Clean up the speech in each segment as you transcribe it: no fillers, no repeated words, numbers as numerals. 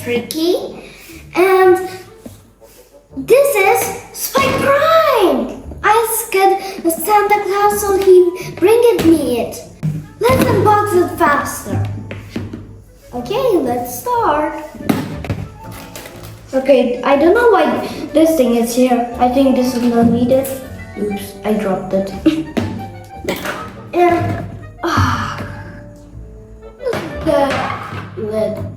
tricky. And this is Spike Prime. I asked Santa Claus so he bring me it. Let's unbox it faster. Okay, let's start. Okay, I don't know why this thing is here. I think this is not needed. Oops, I dropped it. And the lid.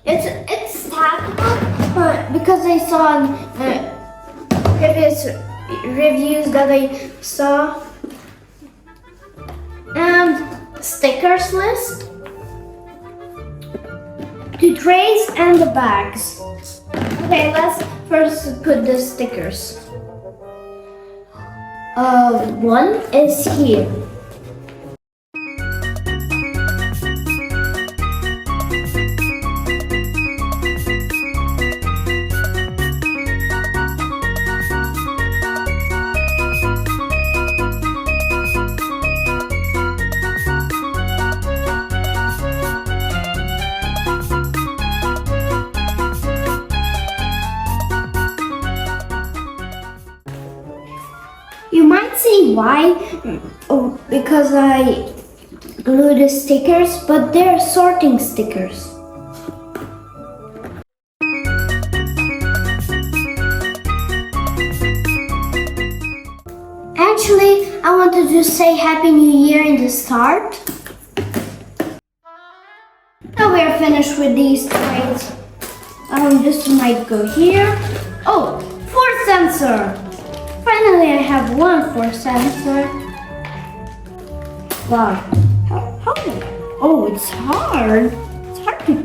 It's stackable because I saw previous reviews that I saw. And stickers list. The trays and the bags. Okay, let's first put the stickers. One is here. You might see why, because I glued the stickers, but they're sorting stickers. Actually, I wanted to say Happy New Year in the start. Now we're finished with these trays. This might go here. Oh, force sensor! Finally, I have one for sensor. Wow. How? Oh, it's hard. It's hard to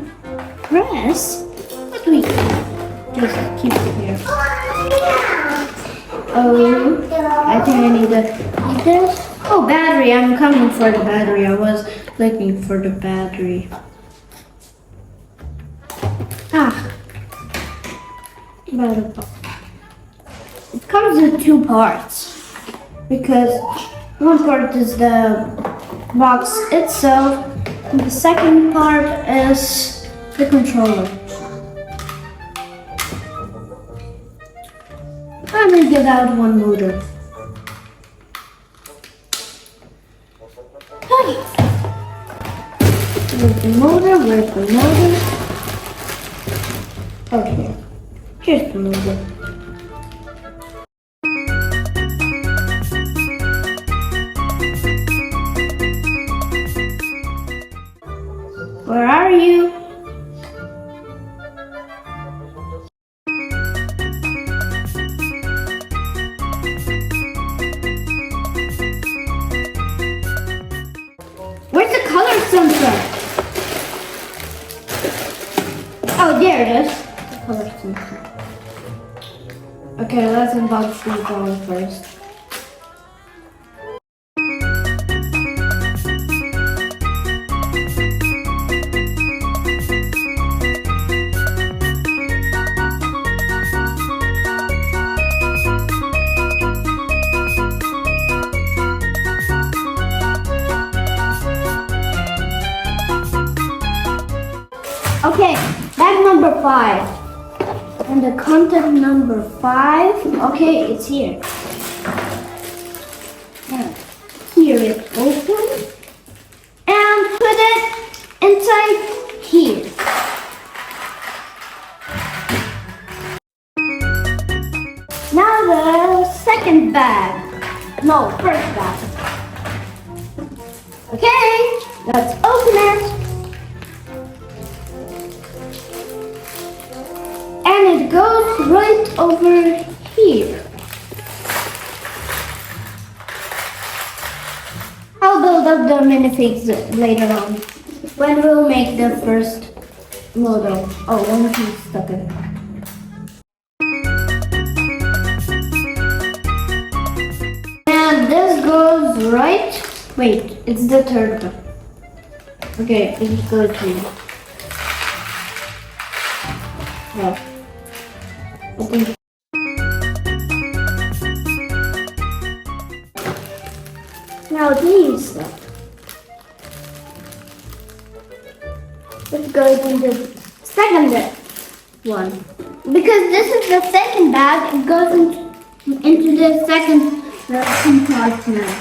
press. But we just keep it here. Oh, I think I need to eat this. Oh, battery. I'm coming for the battery. I was looking for the battery. Battery. It comes in two parts because one part is the box itself and the second part is the controller. I'm gonna get out one motor. Where's the motor? Where's the motor? Okay, here's the motor. Where are you? Where's the color sensor? Oh, there it is. The color sensor. Okay, let's unbox these all first. Okay, bag number 5. And the content number 5. Okay, it's here. Now, here it opens. And put it inside here. Now the second bag. No, first bag. Okay, let's open it. And it goes right over here. I'll build up the minifigs later on when we'll make the first model. Oh, one piece stuck in. And this goes right. Wait, it's the third one. Okay, it goes here. Yeah. I think. Now these stuff. It goes in the second one. Because this is the second bag, it goes into the second compartment.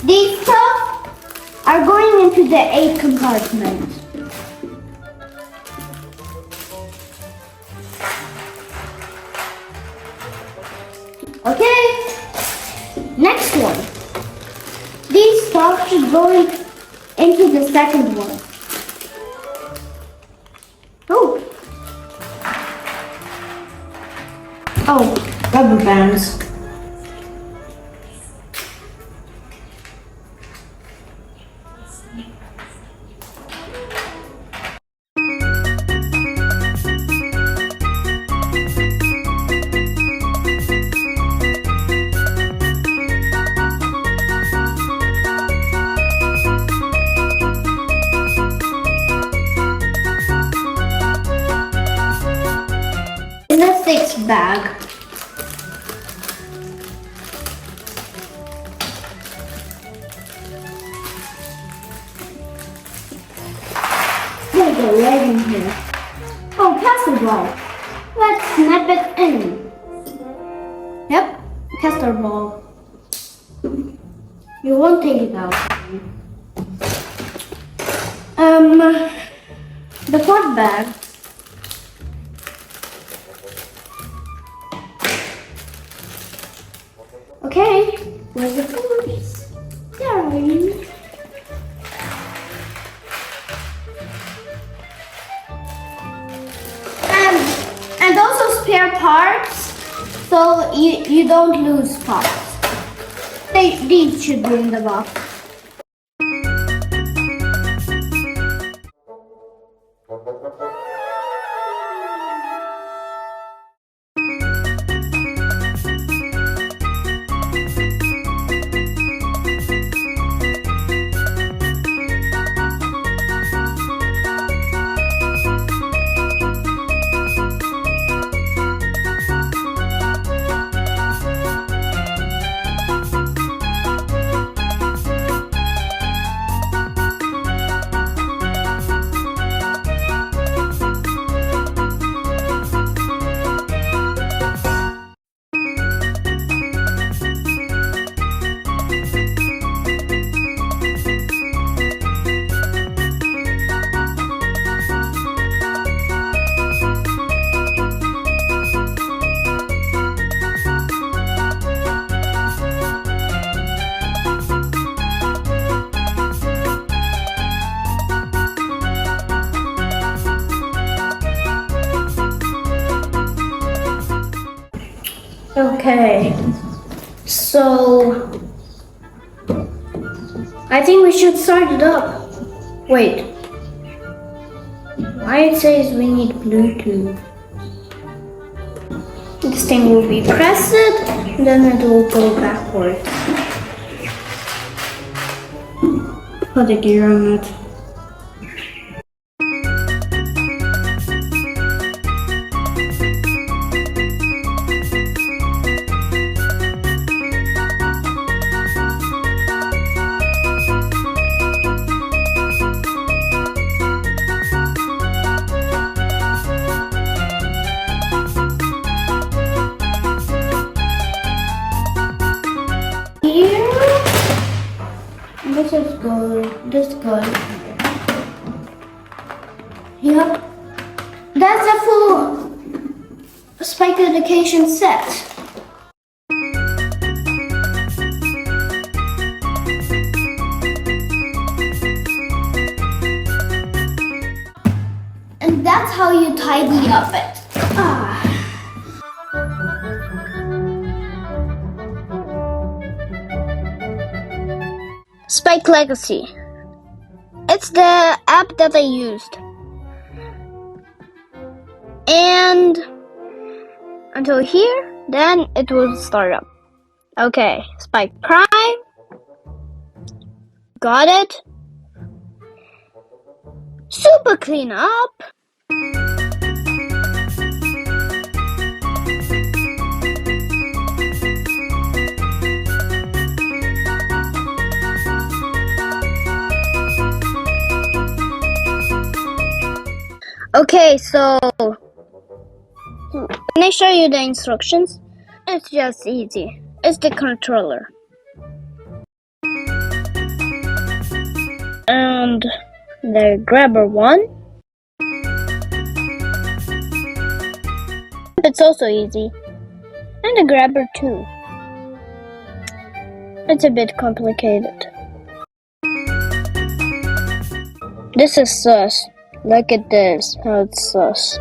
These stuff are going into the 8th compartment. Okay, next one. These stuff should go into the second one. Oh, rubber bands. In the 6th bag. There's a leg in here. Oh, castor ball. Let's snap it in. Yep, castor ball. You won't take it out. The 4th bag. Okay, where's the force? There are you. And also spare parts, so you don't lose parts. These should be in the box. Okay, so I think we should start it up. Wait, why it says we need Bluetooth? This thing will be pressed, then it will go backwards. Put the gear on it. This is good. This is good. Yep. That's a full spike education set. And that's how you tidy up it. Spike Legacy. It's the app that I used. And until here, then it will start up. Okay, Spike Prime. Got it. Super clean up. Okay, so can I show you the instructions? It's just easy. It's the controller. And the grabber 1. It's also easy. And the grabber 2. It's a bit complicated. This is sus. Look at this, how it's sus.